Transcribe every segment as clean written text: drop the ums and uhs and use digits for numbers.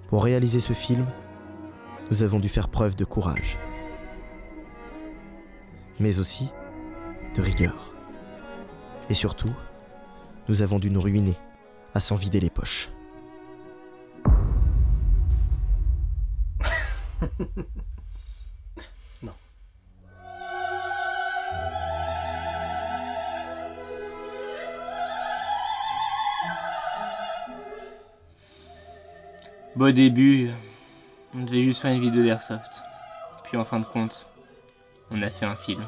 Pour réaliser ce film, nous avons dû faire preuve de courage, mais aussi de rigueur. Et surtout, nous avons dû nous ruiner à s'en vider les poches. Non. Bon, au début, on devait juste faire une vidéo d'Airsoft. Puis en fin de compte, on a fait un film.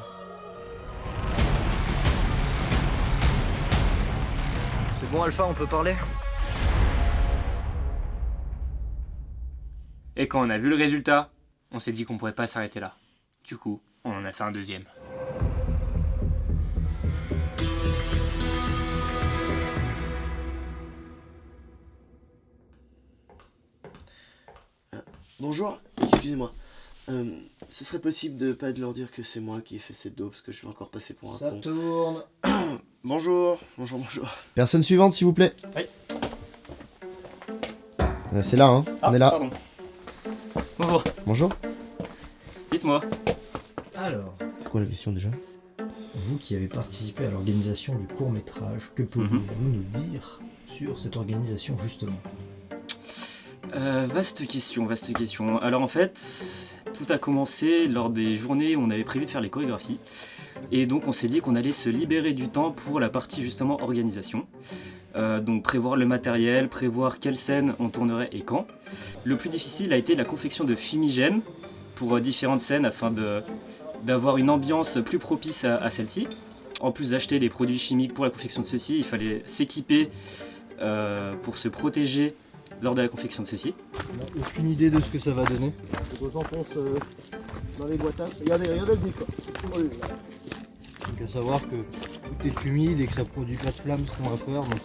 C'est bon Alpha, on peut parler? Et quand on a vu le résultat, on s'est dit qu'on pourrait pas s'arrêter là. Du coup, on en a fait un deuxième. Bonjour, excusez-moi. Ce serait possible de pas de leur dire que c'est moi qui ai fait cette dos parce que je vais encore passer pour un Ça con. tourne. Bonjour. Personne suivante, s'il vous plaît. Oui. C'est là, hein. On est là. Pardon. Bonjour, Bonjour. dites-moi. Alors, C'est quoi la question déjà? vous qui avez participé à l'organisation du court-métrage, que pouvez-vous nous dire sur cette organisation justement? Vaste question. Alors en fait, tout a commencé lors des journées où on avait prévu de faire les chorégraphies. Et donc on s'est dit qu'on allait se libérer du temps pour la partie justement organisation. Donc prévoir le matériel, prévoir quelle scène on tournerait et quand. Le plus difficile a été la confection de fumigènes pour différentes scènes afin d'avoir une ambiance plus propice à celle-ci. En plus d'acheter les produits chimiques pour la confection de ceci, il fallait s'équiper pour se protéger lors de la confection de ceci. On n'a aucune idée de ce que ça va donner. On s'enfonce dans les boîtes à... Regardez le décor. Il faut savoir que tout est humide et que ça produit pas de flammes, ce qu'on va faire. Donc,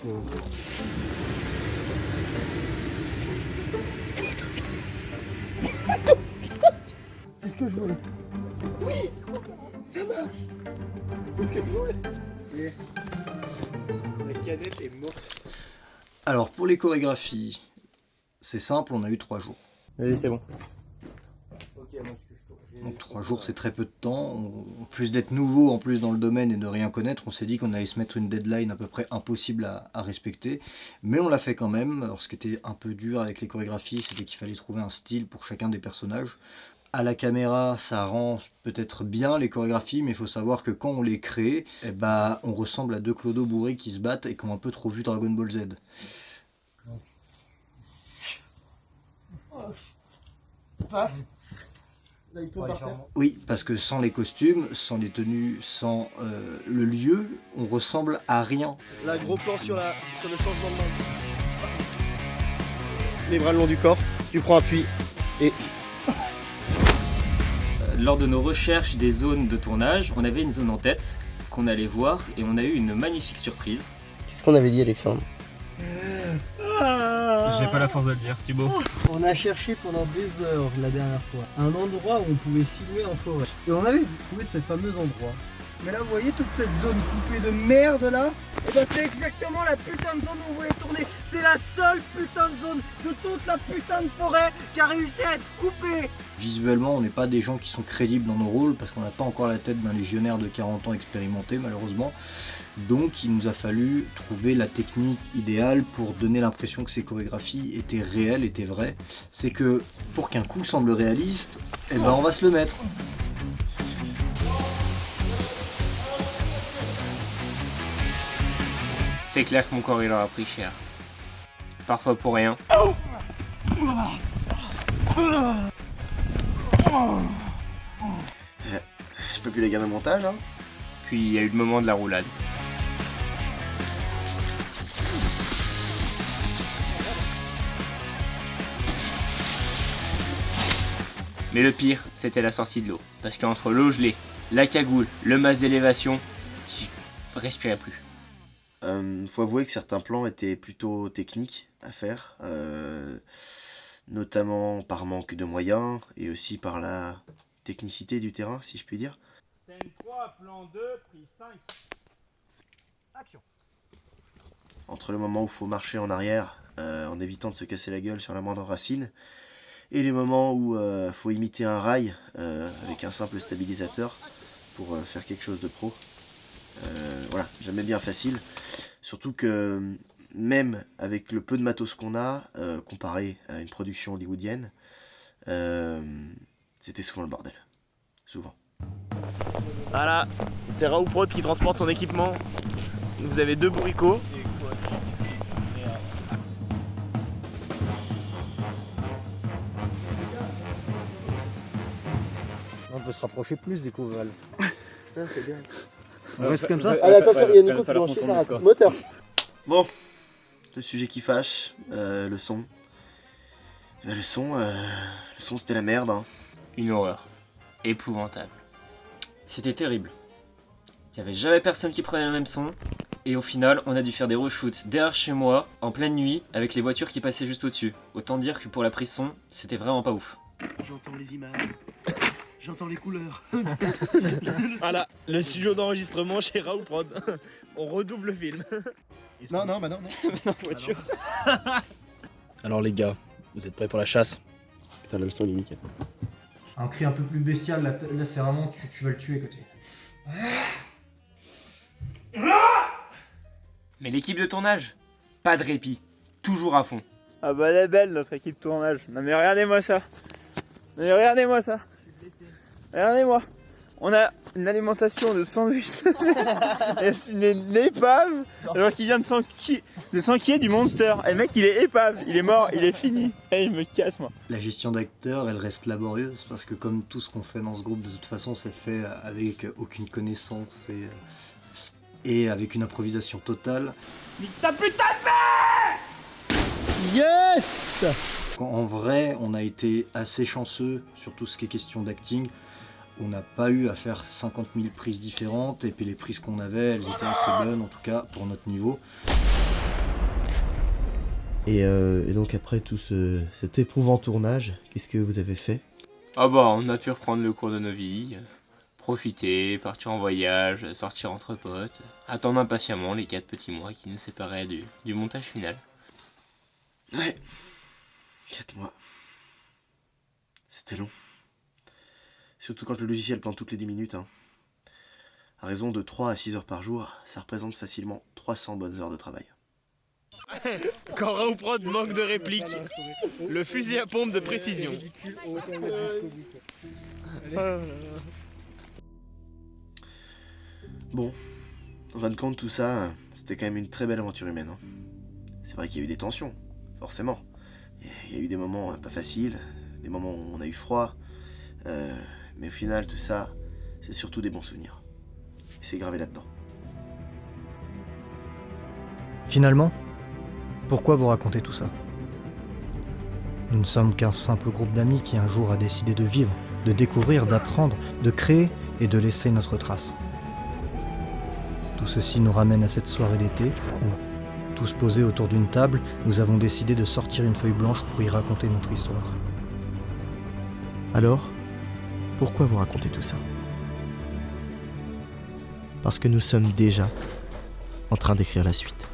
c'est ce que je voulais. Oui, ça marche. C'est ce que je voulais. La canette est morte. Alors pour les chorégraphies, c'est simple, on a eu 3 jours. Allez, c'est bon. Donc 3 jours, c'est très peu de temps. En plus d'être nouveau, en plus dans le domaine et de rien connaître, on s'est dit qu'on allait se mettre une deadline à peu près impossible à respecter. Mais on l'a fait quand même. Alors ce qui était un peu dur avec les chorégraphies, c'était qu'il fallait trouver un style pour chacun des personnages. À la caméra, ça rend peut-être bien les chorégraphies, mais il faut savoir que quand on les crée, eh ben, on ressemble à deux clodos bourrés qui se battent et qui ont un peu trop vu Dragon Ball Z. Oui, parce que sans les costumes, sans les tenues, sans le lieu, on ressemble à rien. Là, gros plan sur le changement de main. Les bras le long du corps, tu prends appui et... Lors de nos recherches des zones de tournage, on avait une zone en tête qu'on allait voir et on a eu une magnifique surprise. Qu'est-ce qu'on avait dit, Alexandre? J'ai pas la force de le dire, Thibaut. On a cherché pendant des heures la dernière fois un endroit où on pouvait filmer en forêt. Et on avait trouvé ce fameux endroit. Mais là, vous voyez toute cette zone coupée de merde là? Et ben c'est exactement la putain de zone où on voulait tourner. C'est la seule putain de zone de toute la putain de forêt qui a réussi à être coupée. Visuellement, on n'est pas des gens qui sont crédibles dans nos rôles parce qu'on n'a pas encore la tête d'un légionnaire de 40 ans expérimenté malheureusement. Donc il nous a fallu trouver la technique idéale pour donner l'impression que ces chorégraphies étaient réelles, étaient vraies. C'est que pour qu'un coup semble réaliste, eh ben on va se le mettre. C'est clair que mon corps il aura pris cher. Parfois pour rien. Je peux plus les gamins montage, hein? Puis il y a eu le moment de la roulade. Mais le pire, c'était la sortie de l'eau. Parce qu'entre l'eau gelée, la cagoule, le masque d'élévation, je respirais plus. Faut avouer que certains plans étaient plutôt techniques à faire, notamment par manque de moyens et aussi par la technicité du terrain, si je puis dire. Scène 3, plan 2, prise 5. Action. Entre le moment où il faut marcher en arrière en évitant de se casser la gueule sur la moindre racine, et les moments où faut imiter un rail avec un simple stabilisateur pour faire quelque chose de pro. Voilà, jamais bien facile, surtout que même avec le peu de matos qu'on a, comparé à une production hollywoodienne, c'était souvent le bordel. Souvent. Voilà, c'est Raoult Prod qui transporte son équipement. Vous avez 2 bourricots. On peut se rapprocher plus des covales. C'est bien. On reste comme ça. Allez, attention, il y a Nico qui branche sa moteur. Bon, le sujet qui fâche, le son. Le son c'était la merde. Hein. Une horreur. Épouvantable. C'était terrible. Il n'y avait jamais personne qui prenait le même son. Et au final, on a dû faire des reshoots derrière chez moi, en pleine nuit, avec les voitures qui passaient juste au-dessus. Autant dire que pour la prise son, c'était vraiment pas ouf. J'entends les images, j'entends les couleurs. Voilà, le studio d'enregistrement chez Raoult Prod. On redouble le film. Non, bah non. Non, voiture. Alors les gars, vous êtes prêts pour la chasse? Putain, la leçon il est nickel. Un cri un peu plus bestial, là c'est vraiment tu vas le tuer côté. Mais l'équipe de tournage, pas de répit, toujours à fond. Ah bah elle est belle notre équipe tournage. Non mais regardez-moi ça. Mais regardez-moi ça. Regardez-moi. On a une alimentation de sandwich. une épave. Alors qu'il vient de s'enquiller du monster. Et le mec il est épave. Il est mort, il est fini. Et je me casse moi. La gestion d'acteurs, elle reste laborieuse parce que comme tout ce qu'on fait dans ce groupe, de toute façon, c'est fait avec aucune connaissance et avec une improvisation totale. Nique sa putain de mère! Yes! En vrai, on a été assez chanceux sur tout ce qui est question d'acting. On n'a pas eu à faire 50 000 prises différentes et puis les prises qu'on avait, elles étaient assez bonnes en tout cas pour notre niveau. Et donc après tout cet éprouvant tournage, qu'est-ce que vous avez fait? Ah bah on a pu reprendre le cours de nos vies, profiter, partir en voyage, sortir entre potes, attendre impatiemment les 4 petits mois qui nous séparaient du montage final. Ouais, 4 mois. C'était long. Surtout quand le logiciel plante toutes les 10 minutes. Hein. À raison de 3 à 6 heures par jour, ça représente facilement 300 bonnes heures de travail. Quand Raoult Prod manque de répliques, le fusil à pompe de précision. Bon, en fin de compte, tout ça, c'était quand même une très belle aventure humaine. Hein. C'est vrai qu'il y a eu des tensions, forcément. Il y a eu des moments pas faciles, des moments où on a eu froid. Mais au final, tout ça, c'est surtout des bons souvenirs. Et c'est gravé là-dedans. Finalement, pourquoi vous raconter tout ça? Nous ne sommes qu'un simple groupe d'amis qui un jour a décidé de vivre, de découvrir, d'apprendre, de créer et de laisser notre trace. Tout ceci nous ramène à cette soirée d'été où, tous posés autour d'une table, nous avons décidé de sortir une feuille blanche pour y raconter notre histoire. Alors, pourquoi vous racontez tout ça? Parce que nous sommes déjà en train d'écrire la suite.